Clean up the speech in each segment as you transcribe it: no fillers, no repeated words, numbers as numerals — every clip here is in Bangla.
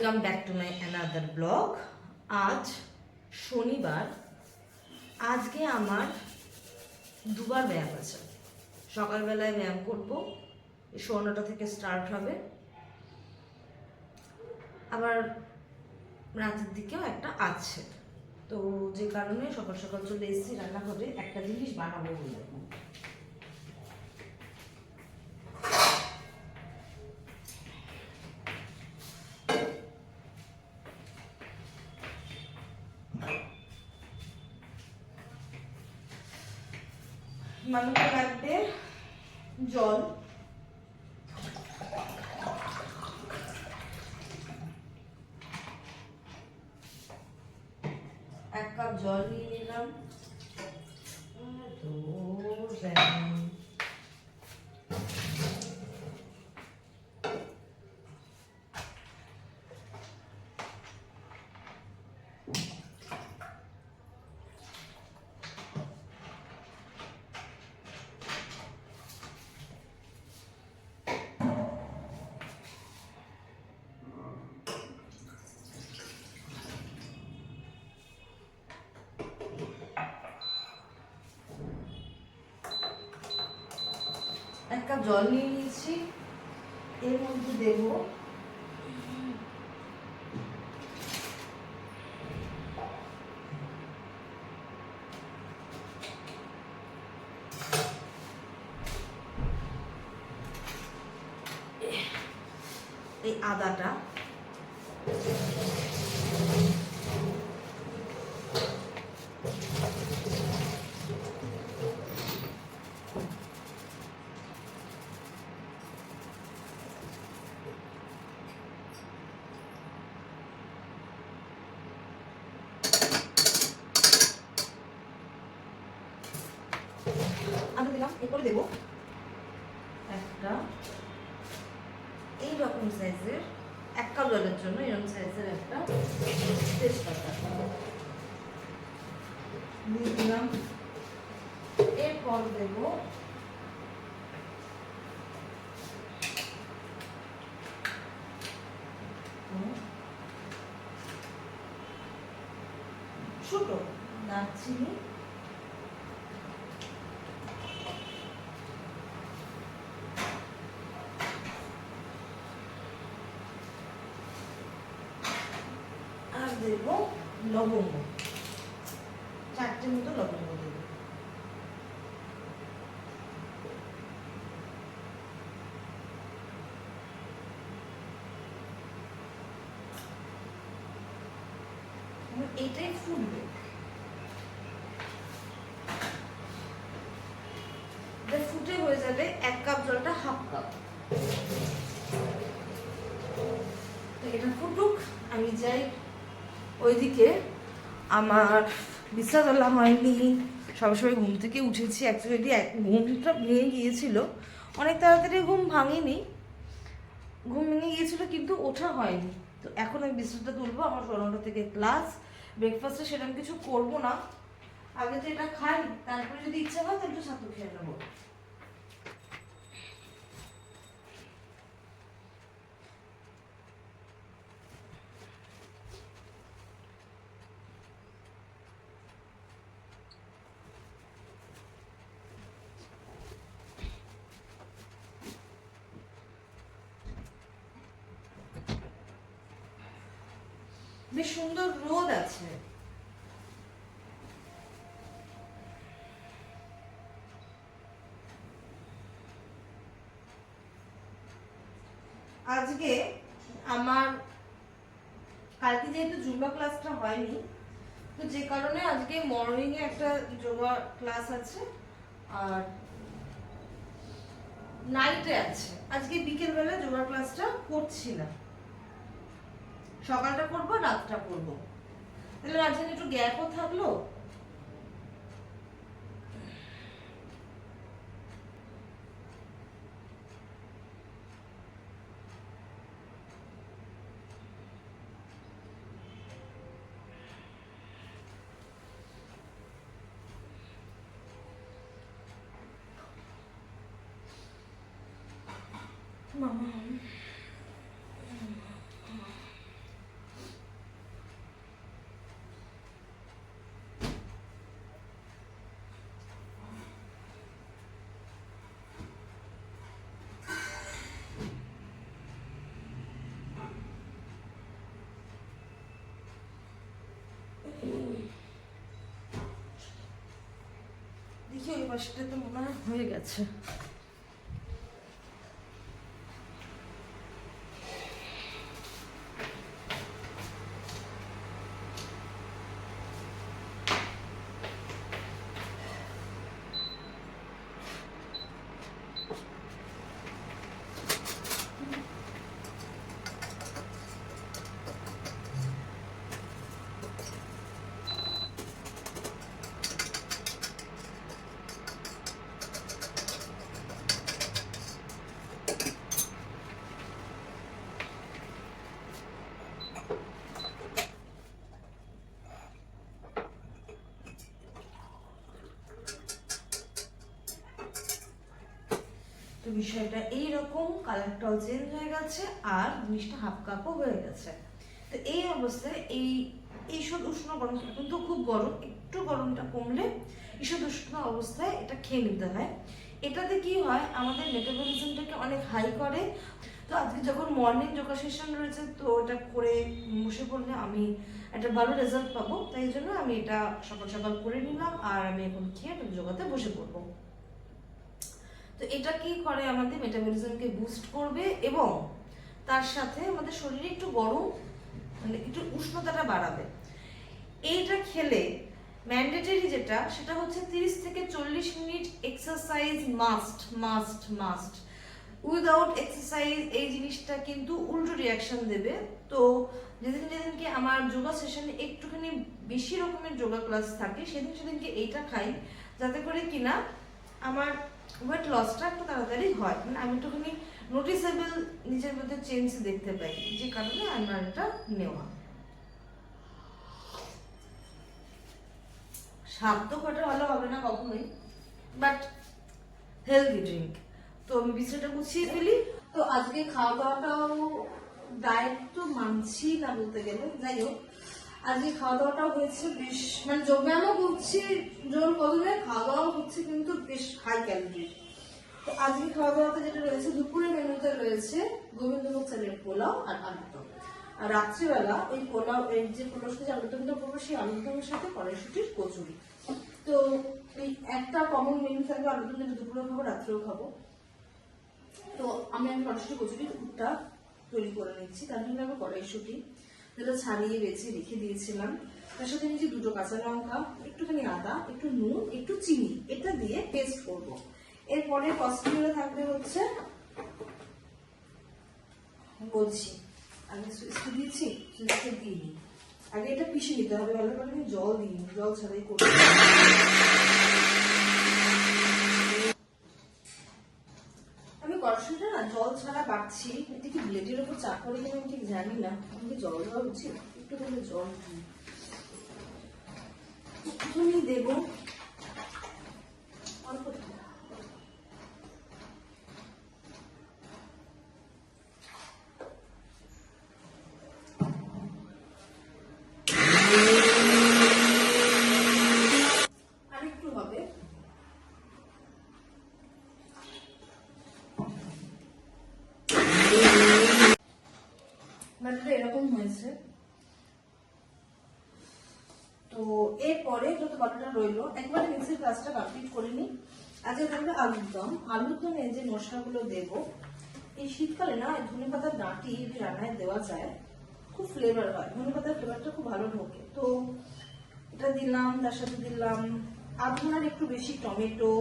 Welcome back to my another blog. আজ শনিবার। আজকে আমার দুবার ব্যায়াম আছে। সকালবেলায় ব্যায়াম করব, 9:30 থেকে স্টার্ট হবে, আবার রাতের দিকেও একটা আছে। তো যে কারণে সকাল সকাল চলে এসেছি রান্নাঘরে, একটা জিনিস বানাবো বলে। মানুষকে লাগবে জল, 1 কাপ জল নিয়ে নিলাম। এক কাপ জল নিয়ে নিয়েছি, এর মধ্যে দেব এই আদাটা, আদা দিলাম। এরপরে দেবো একটা এইরকম সাইজের, 1 কাপ জলের জন্য এরকম সাইজের একটা তেজপাতা দিয়ে দিলাম। এরপর দেবো ছোট দারচিনি, আর দেবো লবঙ্গ, 4টে মতো লবঙ্গ দেবো। এইটাই ফুটবে, ফুটে হয়ে যাবে 1 কাপ জলটা 1/2 কাপ। তো এটা ফুটুক, আমি যাই ওইদিকে। আমার বিশ্বাস আল্লাহ হয়নি, সবার সময় ঘুম থেকে উঠেছি। অ্যাকচুয়ালি ঘুমটা ভেঙে গিয়েছিল, অনেক তাড়াতাড়ি ঘুম ভাঙেনি, ঘুম ভেঙে গিয়েছিল কিন্তু ওঠা হয়নি। তো এখন আমি বিছানাটা তুলবো, আমার 9:30 থেকে ক্লাস। ব্রেকফাস্টে সেরকম কিছু করবো না, আগে তো এটা খাই, তারপরে যদি ইচ্ছা হয় তাহলে একটু ছাতু খেয়ে নেবো। বেশ সুন্দর রোদ আছে। আজকে আমার কালকে যেহেতু জুম্বা ক্লাসটা হয়নি, তো যে কারণে আজকে মর্নিং এ একটা যোগা ক্লাস আছে আর নাইটে আছে। আজকে বিকেল বেলা যোগা ক্লাসটা করছি না, সকালটা করবো, রাতটা করবো, তাহলে মাঝখানে একটু গ্যাপও থাকলো। মামা দেখি ওই পাশটাতে মনে হয় হয়ে গেছে। তো বিষয়টা এইরকম, কালারটাও চেঞ্জ হয়ে গেছে আর জিনিসটা হাফ কাপও হয়ে গেছে। তো এই অবস্থায় ঈষৎ উষ্ণ গরম, এখন তো খুব গরম, একটু গরমটা কমলে ঈষৎ উষ্ণ অবস্থায় এটা খেয়ে নিতে হয়। এটাতে কি হয়, আমাদের মেটাবলিজমটাকে অনেক হাই করে। তো আজকে যখন মর্নিং যোগা সেশন রয়েছে, তো এটা করে বসে পড়লে আমি একটা ভালো রেজাল্ট পাবো, তাই জন্য আমি এটা সকাল সকাল করে নিলাম আর আমি এখন খেয়ে যোগাতে বসে পড়বো। তো এটা কি করে, আমাদের মেটাবলিজমকে বুস্ট করবে এবং তার সাথে আমাদের শরীরে একটু গরম, মানে একটু উষ্ণতাটা বাড়াবে। এইটা খেলে ম্যান্ডেটরি যেটা, সেটা হচ্ছে 30 থেকে 40 minute exercise must must must. Without exercise এই জিনিসটা কিন্তু উল্টো রিয়াকশন দেবে। তো যেদিনকে আমার যোগা সেশনে একটুখানি বেশি রকমের যোগা ক্লাস থাকে, সেদিনকে এইটা খাই, যাতে করে কিনা আমার ওয়েট লসটা একটু তাড়াতাড়ি হয়, মানে আমি একটুখানি নোটিসেবল নিজের মধ্যে চেঞ্জ দেখতে পাই, যে কারণে আমার এটা নেওয়া। স্বাদ তো কটা ভালো হবে না কখনোই, বাট হেলদি ড্রিঙ্ক। তো আমি বিষয়টা গুছিয়ে ফেলি। তো আজকে খাওয়া দাওয়াটাও ডায়েট তো মানছি না বলতে গেলে, যাই হোক আজকে খাওয়া দাওয়াটাও হয়েছে বেশ, মানে যোগব্যায়ামও করছি জোর কদমে, খাওয়া দাওয়াও হচ্ছে কিন্তু বেশ হাই ক্যালোরির। তো আজকে খাওয়া দাওয়াতে যেটা রয়েছে, দুপুরের মেনুতে রয়েছে গোবিন্দভোগ চালের পোলাও আর আলুর দম। আর রাত্রিবেলা ওই পোলাও, এই যে পোলাওর সাথে আলুর দমটা করবো, সেই আলুর দমের সাথে কড়াইশুটির কচুরি। তো এই একটা কমন মেনু থাকবে, আলুর দম যেটা দুপুরেও খাবো রাত্রেও খাবো। তো আমি কড়াইশুটি কচুরির পুরটা তৈরি করে নিচ্ছি। তার জন্য আমি কড়াইশুটি যেটা ছাড়িয়ে বেছে রেখে দিয়েছিলাম, তার সাথে নিয়েছি 2টো কাঁচা লঙ্কা, একটুখানি আদা, একটু নুন, একটু চিনি, এটা দিয়ে পেস্ট করবো। এরপরে কস্টিউমে থাকবে হচ্ছে, বলছি আগে সুইচটা দিয়েছি, সুইচটা দিইনি, আগে এটা পিষে নিতে হবে ভালো করে। আমি জল দিইনি, জল ছাড়াই করবো। আমি কড়াইশুটিটা না জল ছাড়া বাড়ছি, এটা কি ব্লেডের উপর চাপ করে কিনা আমি ঠিক জানি না। আমাকে জল দেওয়া উচিত, একটু করে জল দিই, একটুখানি দেবো, অল্প। আরেকটু হবে। ব্যাটারটা এরকম হয়েছে। তো এরপরে যত বাটাটা রইলো, একবারে মিক্সির কাজটা কমপ্লিট করে নিই। আজকে থাকবে আলুর দম। আলুর দমে যে মশলাগুলো দেবো, এই শীতকালে না ধনে পাতার ডাঁটি যদি রান্নায় দেওয়া যায়, খুব ফ্লেভার হয়, ধনে পাতার ফ্লেভারটা খুব ভালো ঢোকে। তো এটা দিলাম, তার সাথে দিলাম আধখানার একটু বেশি টমেটো,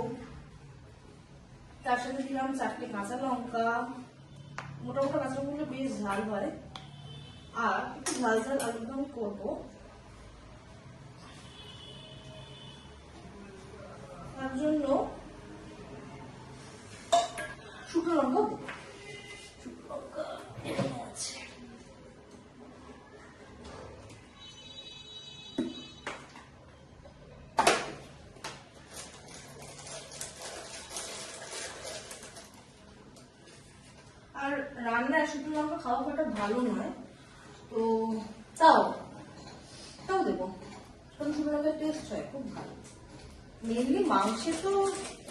তার সাথে দিলাম 4টে কাঁচা লঙ্কা, মোটামুটি কাঁচা লঙ্কাগুলো বেশ ঝাল হয়। আর একটু ঝাল ঝাল আলুর দম করবো, তার জন্য শুকনো লঙ্কা দেবো। শুকনো লঙ্কা এখানে আছে। আর রান্নায় শুকনো লঙ্কা খাওয়াটা ভালো নয়, তো তাও দেবো, কারণ শুকনো লঙ্কার টেস্ট হয় খুব ভালো। মেনলি মাংসে তো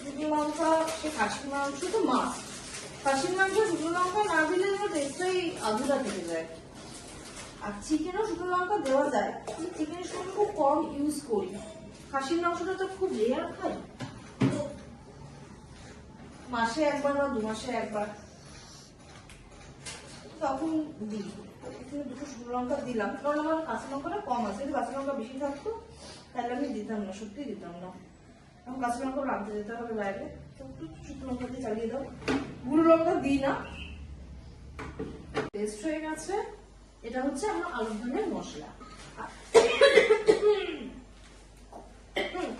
শুকনো লঙ্কা, সে খাসির মাংস তো মাছ, খাসির মাংস শুকনো লঙ্কা না দিলে আমার টেস্টটাই আধুরা থেকে যায়। আর চিকেনও শুকনো লঙ্কা দেওয়া যায়, কিন্তু চিকেনের সঙ্গে খুব কম ইউজ করি। খাসির মাংসটা তো খুব রেয়ার খাই, মাসে একবার বা 2 মাসে একবার তখন দিই। এখানে 2টো শুকনো লঙ্কা দিলাম, কারণ আমার কাঁচা লঙ্কাটা কম আছে। যদি কাঁচা লঙ্কা বেশি থাকতো তাহলে আমি দিতাম না, সত্যি দিতাম না। এখন কাঁচা লঙ্কা রাখতে যেতে হবে বাইরে, তো একটু শুকনো লঙ্কা দিয়ে চালিয়ে দাও। গুঁড়ো লঙ্কা দিই না। পেস্ট হয়ে গেছে। এটা হচ্ছে আমার আলুর দমের মশলা।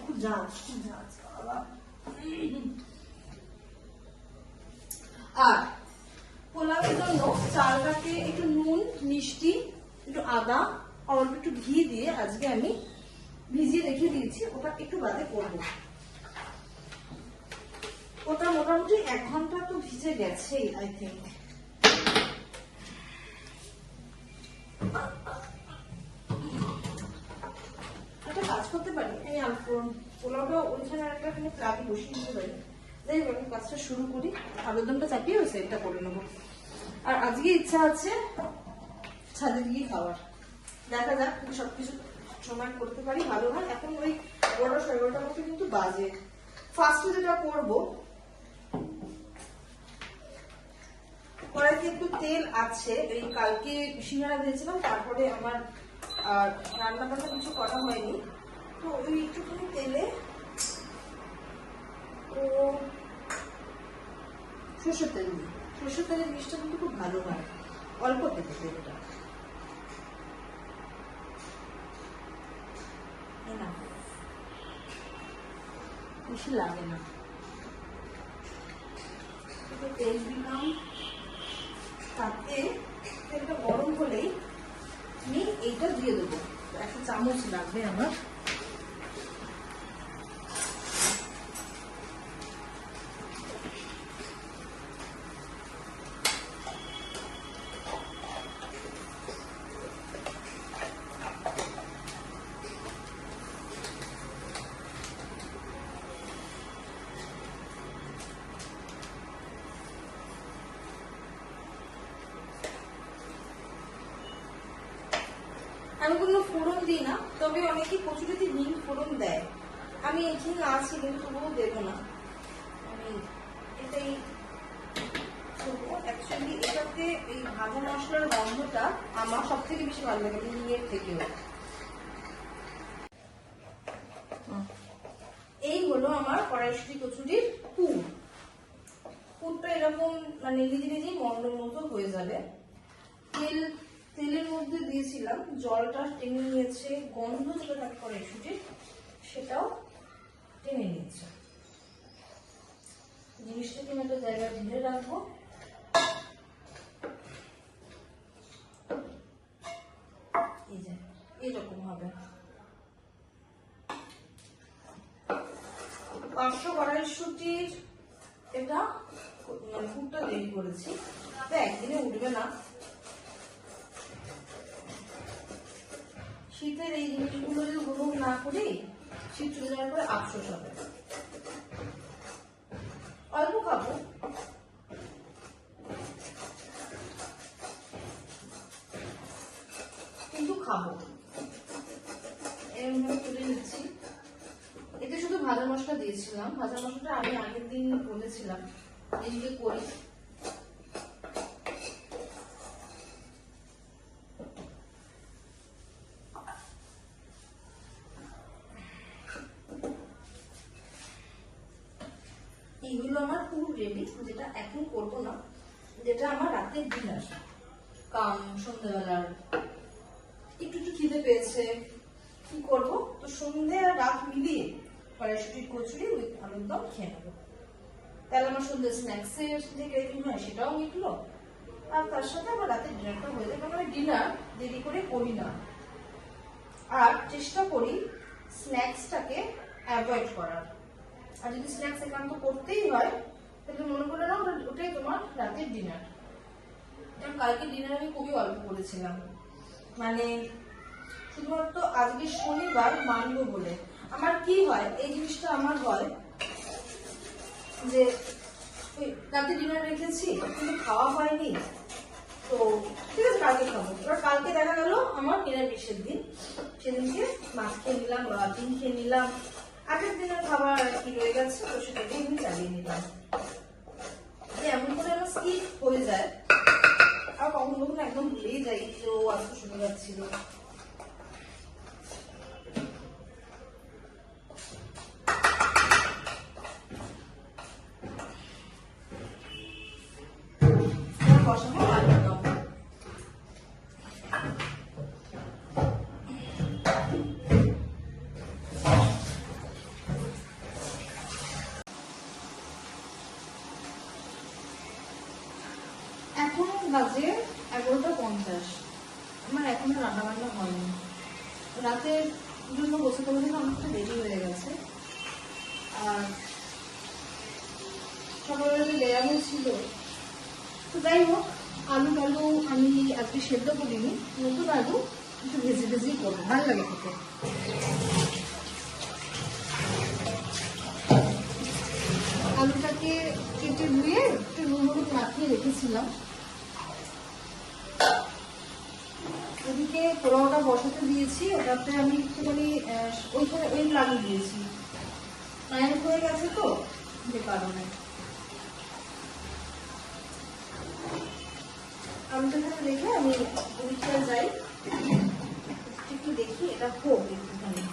খুব ঝাল, খুব ঝাল। আর পোলাওয়ের জন্য চালটাকে একটু নুন, মিষ্টি, একটু আদা, অল্প একটু ঘি দিয়ে আজকে আমি ভিজিয়ে রেখে দিয়েছি। ওটা একটু বাদে করবো। ওটা মোটামুটি 1 ঘন্টা তো ভিজে গেছে আই থিঙ্ক। একটা কাজ করতে পারি, আমি পোলাওটা ওইখানে একটা প্লাগে বসিয়ে দিতে পারি। যাই হোক, আমি কাজটা শুরু করি। আলুর দমটা চাপিয়ে হয়েছে, এটা করে নেবো। আর আজকে ইচ্ছা আছে ছাদে গিয়ে খাওয়ার। দেখা যাক সবকিছু সময় করতে পারি, ভালো হয়। এখন ওই 11টা 11:30 মতো কিন্তু বাজে। ফার্স্টে যেটা করবো, কড়াইতে একটু তেল আছে। এই কালকে সিঙ্গারা দিয়েছিলাম, তারপরে আমার রান্না বান্না কিছু করা হয়নি, তো ওই একটুখানি তেলে ও সর্ষের তেল দিই। সর্ষের তেলের জিনিসটা কিন্তু খুব ভালো হয়, অল্প তেলটা বেশি লাগে না। তেল দিলাম, তাতে তেলটা গরম হলেই আমি এইটা দিয়ে দেবো। 1 চামচ লাগবে আমার। আমি কোনো ফোড়ন দিই না, তবে অনেকেই কচুরিতে হিং ফোড়ন দেয়। আমি হিং আছে কিন্তু তবুও দেবো না। আমি এটাই অ্যাকচুয়ালি এটাতে এই ভাজা মশলার গন্ধটা আমার সব থেকে বেশি ভালো লাগে হিঙের থেকেও। এই হলো আমার কড়াইশুঁটি কচুরির পুর। পুরটা এরকম মানে নিজে নিজেই মন্ডল মতো হয়ে যাবে। তেলের মধ্যে দিয়েছিলাম, জলটা টেনে নিয়েছে, গন্ধ যেটা থাকে কড়াইশুঁটির সেটাও টেনে নিয়েছে। জিনিসটাকে আমি একটা জায়গায় ঢেলে রাখবো। এই যে এরকম হবে। 500 কড়াইশুঁটির এটা মানে পুরটা তৈরি করেছি, তো একদিনে উঠবে না। শীতের এই জিনিসগুলো যদি গ্রহণ না করি, শীত চলে যাওয়ার পরে আফসোস হবে। অল্প খাবো, কিন্তু খাবো। এরকম তুলে নিচ্ছি। এতে শুধু ভাজা মশলা দিয়েছিলাম। ভাজা মশলাটা আমি আগের দিন বলেছিলাম এদিকে করি। এইগুলো আমার পুরো রেডি, যেটা এখন করবো না, যেটা আমার রাতের ডিনার। কারণ সন্ধ্যাবেলার একটু একটু খিদে পেয়েছে, কি করবো, তো সন্ধ্যে আর রাত মিলিয়ে কড়াইশুঁটির কচুরি উইথ আলুর দম খেয়ে নেবো। তাহলে আমার সন্ধ্যে স্ন্যাক্সের যে ক্রেভিং হয় সেটাও মিটলো, আর তার সাথে আমার রাতের ডিনারটা হয়ে যায়। কারণ আমি ডিনার দেরি করে করি না, আর চেষ্টা করি স্ন্যাক্সটাকে অ্যাভয়েড করার। আর যদি স্ন্যাক্স একান্ত করতেই হয় তাহলে মনে করে নাও ওটাই তোমার রাতের ডিনার। কারণ কালকে ডিনার আমি খুবই অল্প করেছিলাম, মানে শুধুমাত্র আজকে শনিবার মানবো বলে। আমার কি হয়, এই জিনিসটা আমার হয় যে রাতে ডিনার রেখেছি কিন্তু খাওয়া হয়নি, তো ঠিক আছে কালকে খাবো। এবার কালকে দেখা গেল আমার নিরামিষের দিন, সেদিনকে মাছ খেয়ে নিলাম বা ডিম খেয়ে নিলাম, আগের দিনের খাবার কি রয়ে গেছে তো সেটাকে আমি চালিয়ে নিলাম। এমন করে আমার স্কিপ হয়ে যায়, আর কখনো কখনো একদম ভুলেই যাই যে ও আজকে শুনে যাচ্ছিল। বসাবো আলু দাও। এখন বাজে 11:50। আমার এখনো রান্না বান্না হয়নি, রাতের জন্য বসে তোমার জন্য অনেকটা দেরি হয়ে গেছে। আর সকালবেলা ব্যায়ামও ছিল, তো যাই হোক আলু টালু আমি আজকে সেদ্ধ করিনি, নতুন আলু একটু ভেজে ভেজেই করবো, ভালো লাগে খেতে। আলুটাকে কেটে ধুয়ে একটু নুন হলুদ মাখিয়ে রেখেছিলাম। ওদিকে পোলাওটা বসাতে দিয়েছি, ওটাতে আমি একটুখানি ওইখানে ওই লাগিয়ে দিয়েছি, টাইম হয়ে গেছে তো যে কারণে। আলুটা রেখে আমি ওদিকটা যাই, একটু দেখি এটা হোক একটুখানি।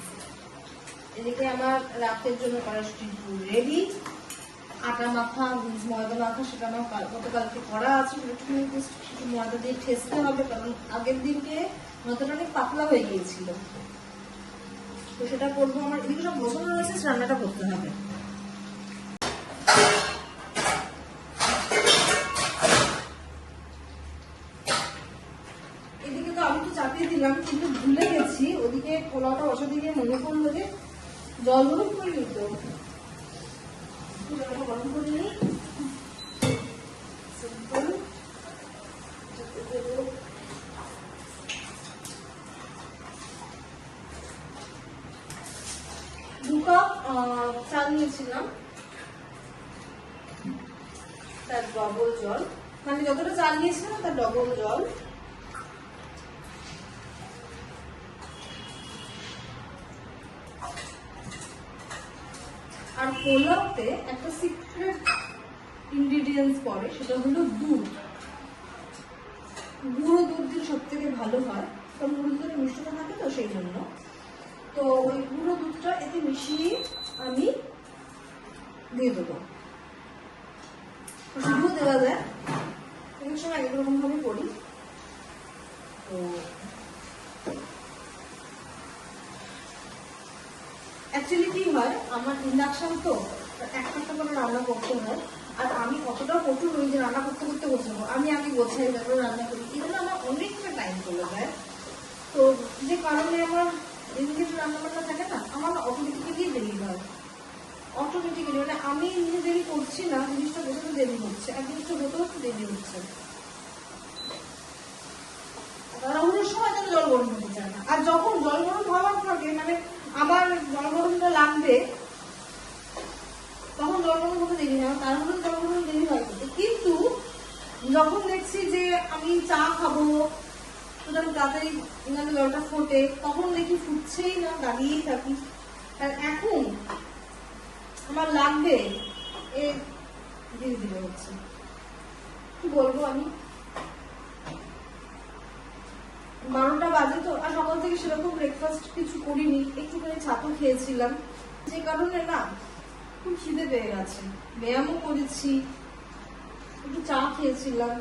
এদিকে আমার রাতের জন্য কড়াইশুঁটি রেডি, আটা মাখা ময়দা মাখা সেটা আমার গতকালকে করা আছে, একটুখানি একটু ময়দা দিয়ে ঠেসতে হবে, কারণ আগের দিনকে ময়দাটা অনেক পাতলা হয়ে গিয়েছিল, তো সেটা করবো। আমার এদিকে সব বসানো রয়েছে, রান্নাটা করতে হবে। এদিকে তো আমি তো চাপিয়ে দিলাম, কিন্তু ভুলে গেছি ওদিকে পোলাওটা বসাতে গিয়ে মনে করলো যে জল গরম করে নিত, জলটা গরম করে নিই। দু কাপ চাল নিয়েছিলাম, তার ডবল জল, মানে যতটা চাল নিয়েছিলাম তার ডবল জল। আর পোলাওতে একটা সিক্রেট ইনগ্রিডিয়েন্টস পড়ে, সেটা হলো দুধ। গুঁড়ো দুধ দিয়ে সব থেকে ভালো হয়, কারণ গুঁড়ো দুধের মিষ্টতা থাকে তো সেই জন্য। তো ওই গুঁড়ো দুধটা এতে মিশিয়ে আমি দিয়ে দেবো, শুধু দেওয়া যায়, অনেক সময় এক রকম ভাবে করি। তো অ্যাকচুয়ালি কি হয়, আমার ইন্ডাকশন তো একটা করে রান্না করতে হয়, আর আমি অতটা কঠোর হই যে রান্না করতে করতে গোছাবো, আমি আগে গোছাই তারপরে রান্না করি, এই জন্য আমার অনেকটা টাইম চলে যায়। তো যে কারণে আমার এদিকে রান্না বান্না থাকে না, আমার অটোমেটিক্যালি দেরি হয়, অটোমেটিক্যালি, মানে আমি নিজে দেরি করছি না, জিনিসটা গোছাতে দেরি হচ্ছে, আর জিনিসটা হতে হতে দেরি হচ্ছে। রান্নার সময় যেন জল গরম হতে চায় না, আর যখন জল গরম হওয়ার থাকে, মানে আবার জল গরমটা লাগবে, তখন জল গরম হতে দেরি হয়, তার মধ্যে জল গরম দেরি হয়। কিন্তু যখন দেখছি যে আমি চা খাবো, সুতরাং তাড়াতাড়ি জলটা ফোটে, তখন দেখি ফুটছেই না, দাঁড়িয়েই থাকি। আর এখন আমার লাগবে এ ধীরে ধীরে হচ্ছে, কি বলবো আমি, 12টা বাজে তো, আর সকাল থেকে সেরকম ব্রেকফাস্ট কিছু করিনি, একটুখানি ছাতু খেয়েছিলাম, যে কারণে না খুব খিদে পেয়ে গেছে। ব্যায়ামও করেছি, একটু চা খেয়েছিলাম,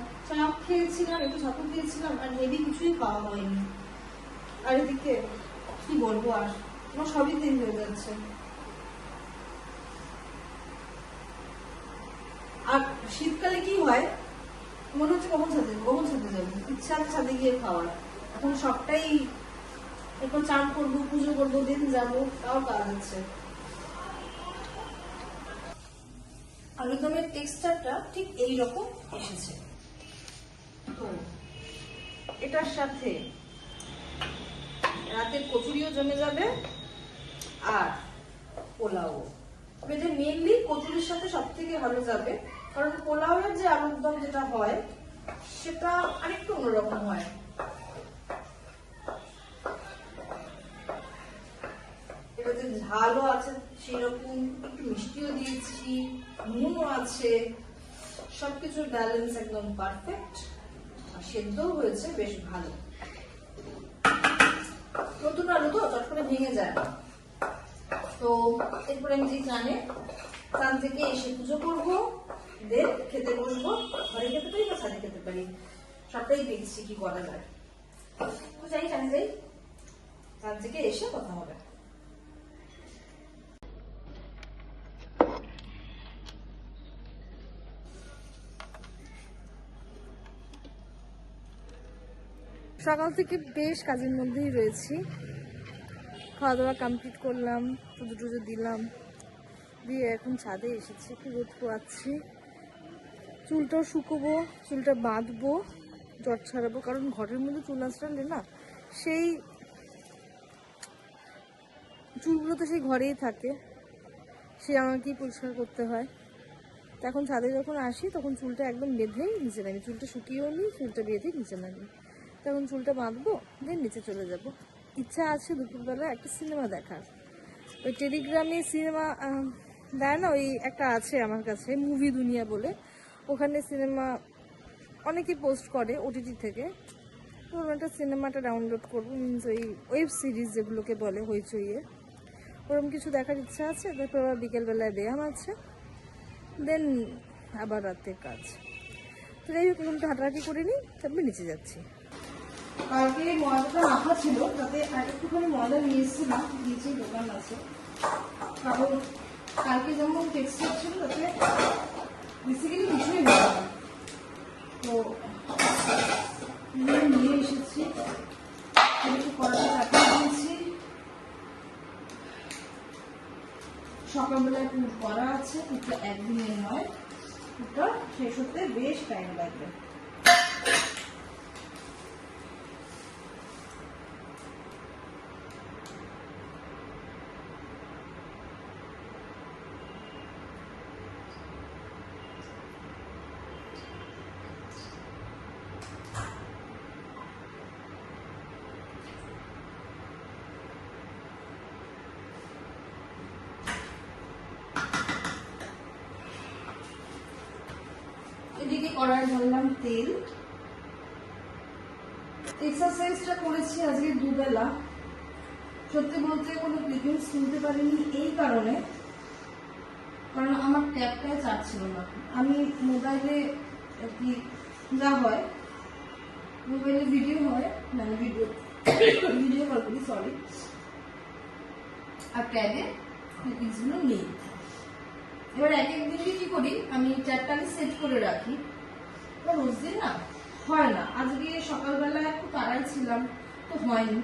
একটু ছাতু খেয়েছিলাম, আর হেভি কিছুই খাওয়া হয়নি। আর এদিকে কি বলবো, আর আমার সবই দেরি হয়ে যাচ্ছে। আর শীতকালে কি হয়, মনে হচ্ছে কখন ছাদে যাবো, ইচ্ছা আছে ছাদে গিয়ে খাওয়ার। এখন সবটাই, এখন চান করবো, পুজো করবো, দিন যাবো, তাও কাজ আছে। আলুদমের টেক্সচারটা ঠিক এইরকম এসেছে। তো এটার সাথে রাতের কচুরিও জমে যাবে, আর পোলাও। তবে যে মেনলি কচুরির সাথে সব থেকে ভালো যাবে, কারণ পোলাওয়ের যে আলুর দম যেটা হয় সেটা আরেকটু অন্যরকম হয়। এটাতে ঝালও আছে সেরকম, একটু মিষ্টিও দিয়েছি, নুনও আছে, সবকিছুর ব্যালেন্স একদম পারফেক্ট, আর সেদ্ধও হয়েছে বেশ ভালো। নতুন আলু তো চট করে ভেঙে যায়। তো এরপরে আমি যে চান থেকে এসে পুজো করবো, দেন খেতে বসবো। ঘরে খেতে পারি বা ছাদে খেতে পারি, সবটাই দেখছি কি করা যায়। তো যাই চান থেকে এসে কথা হবে। সকাল থেকে বেশ কাজের মধ্যেই রয়েছি। খাওয়া দাওয়া কমপ্লিট করলাম, পুজো টুজো দিলাম, দিয়ে এখন ছাদে এসেছি, একটু রোদ পোয়াচ্ছি। চুলটাও শুকোবো, চুলটা বাঁধবো, জট ছাড়াবো, কারণ ঘরের মধ্যে চুল আঁচড়ালে না সেই চুলগুলো তো সেই ঘরেই থাকে, সে আমাকেই পরিষ্কার করতে হয়। তো এখন ছাদে যখন আসি তখন চুলটা একদম বেঁধেই নিচে নামি, চুলটা শুকিয়েও নিই, চুলটা বেঁধেই নিচে নামি। তখন চুলটা বাঁধবো, দেন নিচে চলে যাব। ইচ্ছা আছে দুপুরবেলা একটা সিনেমা দেখার। ওই টেলিগ্রামে সিনেমা দেয় না, ওই একটা আছে আমার কাছে, মুভি দুনিয়া বলে, ওখানে সিনেমা অনেকেই পোস্ট করে ওটিটি থেকে। তো একটা সিনেমাটা ডাউনলোড করবো, মিনস ওই ওয়েব সিরিজ যেগুলোকে বলে হইচইয়ে, ওরকম কিছু দেখার ইচ্ছা আছে। তারপর আবার বিকেলবেলায় ব্যায়াম আছে, দেন আবার রাতের কাজ। তো যাই হোক, এখন তো হাঁটাহাঁটি করে নিই, তারপরে নিচে যাচ্ছি। কালকে ময়দাটা মাখা ছিল, তাতে আর একটুখানি ময়দা নিয়ে এসেছিলাম, নিচে দোকান আছে। কারণ কালকে যেমন টেক্সচার ছিল তাতে বেসিক্যালি কিছুই হলো না। তো নিয়ে এসেছি, একটু কড়াটা চাপিয়ে দিয়েছি। সকালবেলায় পুর করা আছে, পুরটা একদিনের নয়, পুরটা শেষ হতে বেশ টাইম লাগবে। এদিকে কড়াই ঢাললাম তেল। এক্সারসাইজটা করেছি আজকে দুবেলা। সত্যি বলতে কোনো ক্লিপিংস শুনতে পারিনি এই কারণে, কারণ আমার ট্যাবটায় চার্জ ছিল না। আমি মোবাইলে আর কি যা হয়, মোবাইলে ভিডিও হয়, মানে ভিডিও কল করি, সরি, আর ট্যাবে ক্লিপিংসগুলো নেই। এবার এক একদিনকে কি করি, আমি ট্যাবটাকে সেট করে রাখি, রোজ দিন না হয় না। আজকে সকালবেলা একটু তাড়াই ছিলাম, তো হয়নি।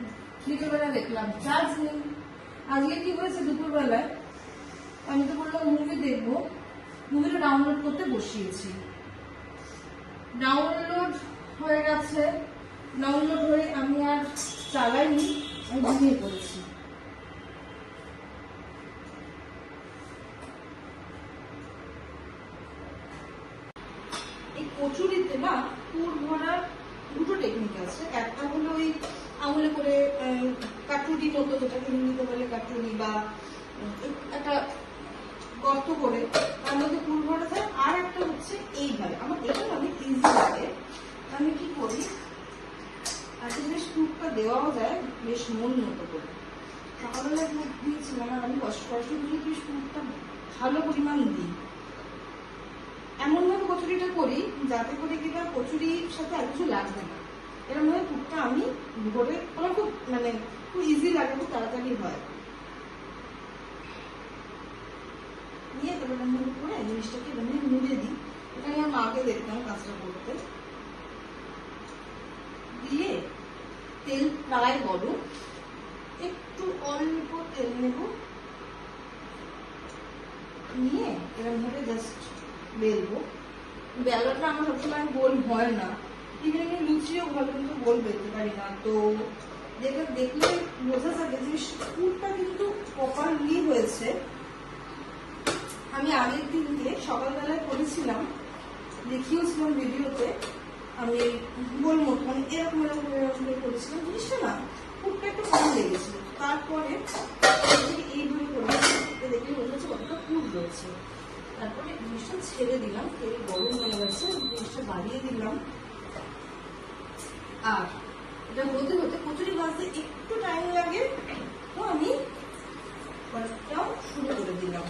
বিকেলবেলা দেখলাম চার্জ নেই। আজকে কি হয়েছে, দুপুরবেলায় আমি তো বললাম মুভি দেখবো, মুভিটা ডাউনলোড করতে বসিয়েছি। ডাউনলোড হয়ে গেছে, ডাউনলোড হয়ে আমি আর চালাইনি, আমি ঘুমিয়ে পড়েছি। এই কচুরিতে না পুর ভরার দুটো টেকনিক আছে। একটা হলো ওই আঙুলে করে কাটুরি মতো, যেটাকে হিন্দিতে বলে কাটুরি, বা একটা গর্ত করে তার মধ্যে পুর ভরা যায়। আর একটা হচ্ছে এইভাবে, আমার এটা অনেক ইজি লাগে। আমি কি করি, আর বেশ পুরটা দেওয়াও যায় বেশ মন মতো করে। সকালবেলায় পুর দিয়েছিলাম, আর আমি কষ্ট দিয়ে বেশ পুরটা ভালো পরিমাণ দিই। এমন ভাবে কচুরিটা করি যাতে করে কিনা কচুরির সাথে আর কিছু লাগবে না। এরকম ভাবে পুরটা আমি ভরে, আমার খুব মানে খুব ইজি লাগে, খুব তাড়াতাড়ি হয়। নিয়ে তারপরে আমি করে জিনিসটাকে মানে মুড়ে দিই। এখানে আমার মাকে দেখতাম কাজটা করতে। দিয়ে তেল প্রায় গরম, একটু অল্প তেল নেব, নিয়ে এরকম ভাবে জাস্ট বেলবো। বেলাটা আমার সবসময় গোল হয় না, ইভেন আমি লুচিও ভালো কিন্তু গোল বেলতে পারি না। তো দেখলে বোঝা যাবে যে পুরটা কিন্তু প্রপারলি হয়েছে। আমি আগের দিনকে সকালবেলায় করেছিলাম, দেখিয়েছিলাম ভিডিওতে, আমি গোল মতন এরকম এরকম এরকম করেছিলাম। জিনিসটা না পুরটা একটু কম লেগেছিল। তারপরে এইভাবে করেছি, দেখলে বোঝা যাচ্ছে কতটা পুর রয়েছে। তারপরে জিনিসটা ছেড়ে দিলাম, তেল গরম হয়ে গেছে, জিনিসটা বাড়িয়ে দিলাম। আর এটা হতে হতে কচুরি ভাজতে একটু টাইম লাগে, তো আমি কড়াইটাও শুরু করে দিলাম।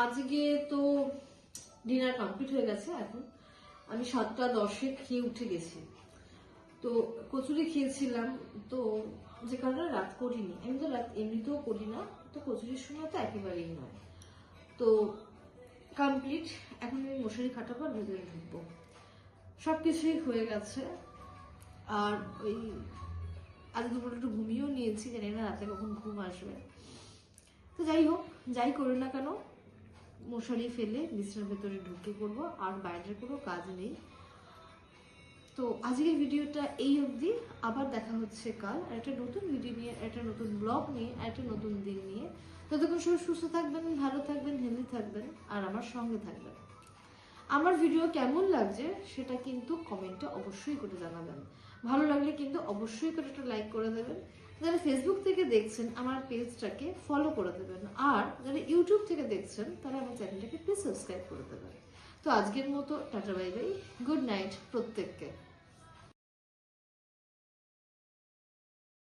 আজকে তো ডিনার কমপ্লিট হয়ে গেছে। এখন আমি 7টা 10-এ খেয়ে উঠে গেছি। তো কচুরি খেয়েছিলাম, তো যে কারণে রাত করিনি। আমি তো রাত এমনিতেও করি না, তো কচুরির সময় তো একেবারেই নয়। তো কমপ্লিট। এখন আমি মশারি খাটাবো আর ভেতরে ঢুকবো। সবকিছুই হয়ে গেছে। আর ওই আজ দুপুরে একটু ঘুমিয়েও নিয়েছি, জানি না রাতে কখন ঘুম আসবে। তো যাই হোক, যাই করি না কেন, মশারি ফেলে বিছানার ভেতরে ঢুকে পড়বো, আর বাইরের কোনো কাজ নেই। তো আজকের ভিডিওটা এই অবধি। আবার দেখা হচ্ছে কাল আর একটা নতুন ভিডিও নিয়ে, একটা নতুন ব্লগ নিয়ে, একটা নতুন দিন নিয়ে। ততক্ষণ সবাই সুস্থ থাকবেন, ভালো থাকবেন, হেলদি থাকবেন, আর আমার সঙ্গে থাকবেন। আমার ভিডিও কেমন লাগছে সেটা কিন্তু কমেন্টে অবশ্যই করে জানাবেন। ভালো লাগলে কিন্তু অবশ্যই করে একটা লাইক করে দেবেন। যারা ফেসবুক থেকে দেখছেন আমার পেজটাকে ফলো করে দেবেন, আর যারা ইউটিউব থেকে দেখছেন তারা আমার চ্যানেলটাকে প্লিজ সাবস্ক্রাইব করে দেবেন। তো আজকের মতো tata bye bye, good night প্রত্যেককে।